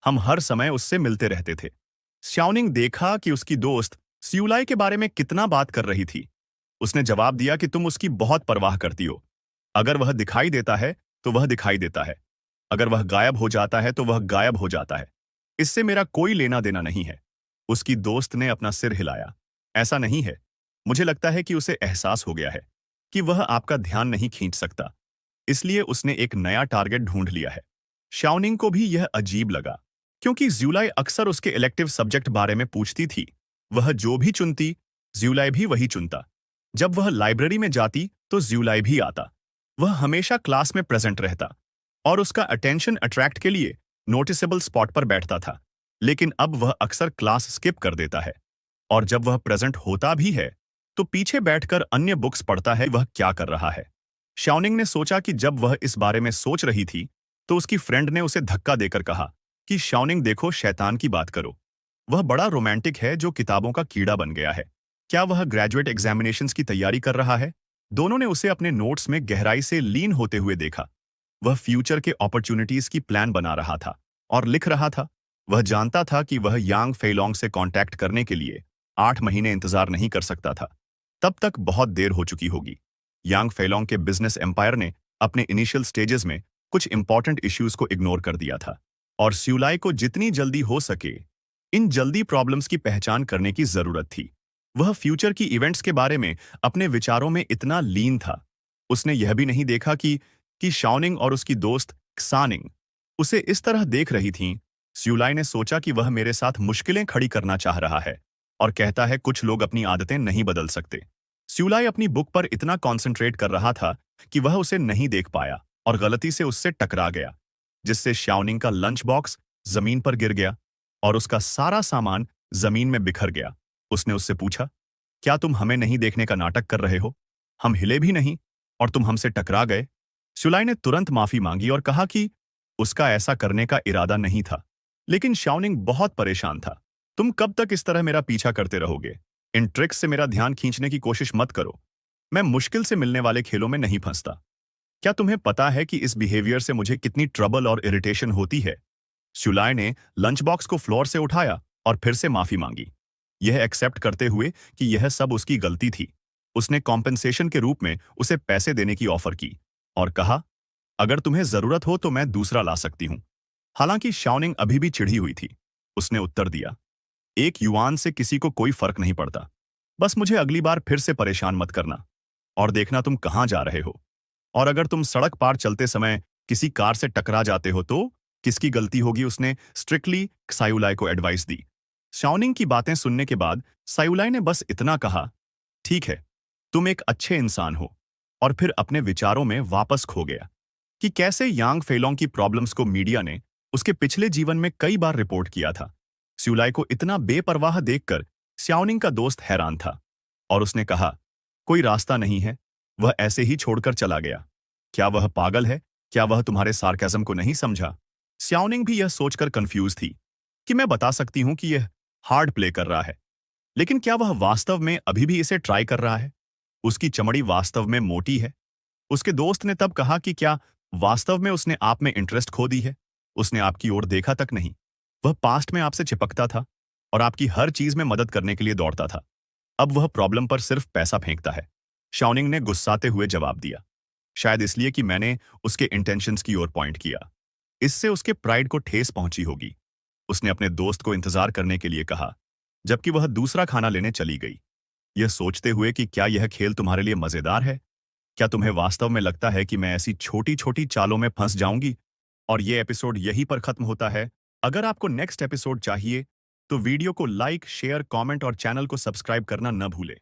हम हर समय उससे मिलते रहते थे। शाओनिंग देखा कि उसकी दोस्त सियुलाई के बारे में कितना बात कर रही थी। उसने जवाब दिया कि तुम उसकी बहुत परवाह करती हो। अगर वह दिखाई देता है तो वह दिखाई देता है, अगर वह गायब हो जाता है तो वह गायब हो जाता है। इससे मेरा कोई लेना देना नहीं है। उसकी दोस्त ने अपना सिर हिलाया। ऐसा नहीं है, मुझे लगता है कि उसे एहसास हो गया है कि वह आपका ध्यान नहीं खींच सकता, इसलिए उसने एक नया टारगेट ढूंढ लिया है। शाओनिंग को भी यह अजीब लगा, क्योंकि ज्यूलाई अक्सर उसके इलेक्टिव सब्जेक्ट बारे में पूछती थी। वह जो भी चुनती, ज्यूलाई भी वही चुनता। जब वह लाइब्रेरी में जाती तो ज्यूलाई भी आता। वह हमेशा क्लास में प्रेजेंट रहता और उसका अटेंशन अट्रैक्ट के लिए नोटिसेबल स्पॉट पर बैठता था। लेकिन अब वह अक्सर क्लास स्किप कर देता है, और जब वह प्रेजेंट होता भी है तो पीछे बैठकर अन्य बुक्स पढ़ता है। वह क्या कर रहा है? शाओनिंग ने सोचा कि जब वह इस बारे में सोच रही थी तो उसकी फ्रेंड ने उसे धक्का देकर कहा कि शाओनिंग देखो, शैतान की बात करो। वह बड़ा रोमांटिक है जो किताबों का कीड़ा बन गया है। क्या वह ग्रेजुएट एग्जामिनेशंस की तैयारी कर रहा है? दोनों ने उसे अपने नोट्स में गहराई से लीन होते हुए देखा। वह फ्यूचर के अपॉर्चुनिटीज की प्लान बना रहा था और लिख रहा था। वह जानता था कि वह यांग फेलोंग से कांटेक्ट करने के लिए 8 महीने इंतजार नहीं कर सकता था। तब तक बहुत देर हो चुकी होगी। यांग फेलोंग के बिजनेस एम्पायर ने अपने इनिशियल स्टेजेस में कुछ इंपॉर्टेंट इश्यूज को इग्नोर कर दिया था, और सियुलाई को जितनी जल्दी हो सके इन जल्दी प्रॉब्लम्स की पहचान करने की जरूरत थी। वह फ्यूचर की इवेंट्स के बारे में अपने विचारों में इतना लीन था। उसने यह भी नहीं देखा कि शाओनिंग और उसकी दोस्त क्सानिंग उसे इस तरह देख रही थीं। सियुलाई ने सोचा कि वह मेरे साथ मुश्किलें खड़ी करना चाह रहा है और कहता है कुछ लोग अपनी आदतें नहीं बदल सकते। सियुलाई अपनी बुक पर इतना कॉन्सेंट्रेट कर रहा था कि वह उसे नहीं देख पाया और गलती से उससे टकरा गया, जिससे शाओनिंग का लंच बॉक्स जमीन पर गिर गया और उसका सारा सामान जमीन में बिखर गया। उसने उससे पूछा, क्या तुम हमें नहीं देखने का नाटक कर रहे हो? हम हिले भी नहीं और तुम हमसे टकरा गए। सियुलाई ने तुरंत माफी मांगी और कहा कि उसका ऐसा करने का इरादा नहीं था, लेकिन शाओनिंग बहुत परेशान था। तुम कब तक इस तरह मेरा पीछा करते रहोगे? इन ट्रिक्स से मेरा ध्यान खींचने की कोशिश मत करो। मैं मुश्किल से मिलने वाले खेलों में नहीं फंसता। क्या तुम्हें पता है कि इस बिहेवियर से मुझे कितनी ट्रबल और इरिटेशन होती है? सियुलाई ने लंच बॉक्स को फ्लोर से उठाया और फिर से माफी मांगी, यह एक्सेप्ट करते हुए कि यह सब उसकी गलती थी। उसने कॉम्पेंसेशन के रूप में उसे पैसे देने की ऑफर की और कहा, अगर तुम्हें जरूरत हो तो मैं दूसरा ला सकती हूं। हालांकि शाओनिंग अभी भी चिढ़ी हुई थी। उसने उत्तर दिया, 1 युआन से किसी को कोई फर्क नहीं पड़ता। बस मुझे अगली बार फिर से परेशान मत करना, और देखना तुम कहां जा रहे हो। और अगर तुम सड़क पार चलते समय किसी कार से टकरा जाते हो तो किसकी गलती होगी? उसने स्ट्रिक्टली सायुलाई को एडवाइस दी। शाओनिंग की बातें सुनने के बाद सायुलाई ने बस इतना कहा, ठीक है, तुम एक अच्छे इंसान हो, और फिर अपने विचारों में वापस खो गया कि कैसे यांग फेलोंग की प्रॉब्लम्स को मीडिया ने उसके पिछले जीवन में कई बार रिपोर्ट किया था। सियुलाई को इतना बेपरवाह देखकर शाओनिंग का दोस्त हैरान था और उसने कहा, कोई रास्ता नहीं है। वह ऐसे ही छोड़कर चला गया। क्या वह पागल है? क्या वह तुम्हारे सार्केज्म को नहीं समझा? स्याओनिंग भी यह सोचकर कंफ्यूज थी कि मैं बता सकती हूं कि यह हार्ड प्ले कर रहा है, लेकिन क्या वह वास्तव में अभी भी इसे ट्राई कर रहा है? उसकी चमड़ी वास्तव में मोटी है? उसके दोस्त ने तब कहा कि क्या वास्तव में उसने आप में इंटरेस्ट खो दी है? उसने आपकी ओर देखा तक नहीं। वह पास्ट में आपसे चिपकता था और आपकी हर चीज में मदद करने के लिए दौड़ता था। अब वह प्रॉब्लम पर सिर्फ पैसा फेंकता है। शाओनिंग ने गुस्साते हुए जवाब दिया। शायद इसलिए कि मैंने उसके इंटेंशंस की ओर पॉइंट किया। इससे उसके प्राइड को ठेस पहुंची होगी। उसने अपने दोस्त को इंतजार करने के लिए कहा, जबकि वह दूसरा खाना लेने चली गई, यह सोचते हुए कि क्या यह खेल तुम्हारे लिए मजेदार है? क्या तुम्हें वास्तव में लगता है कि मैं ऐसी छोटी-छोटी चालों में फंस जाऊंगी? और ये एपिसोड यहीं पर खत्म होता है। अगर आपको नेक्स्ट एपिसोड चाहिए, तो वीडियो को लाइक, शेयर, कमेंट और चैनल को सब्सक्राइब करना न भूलें।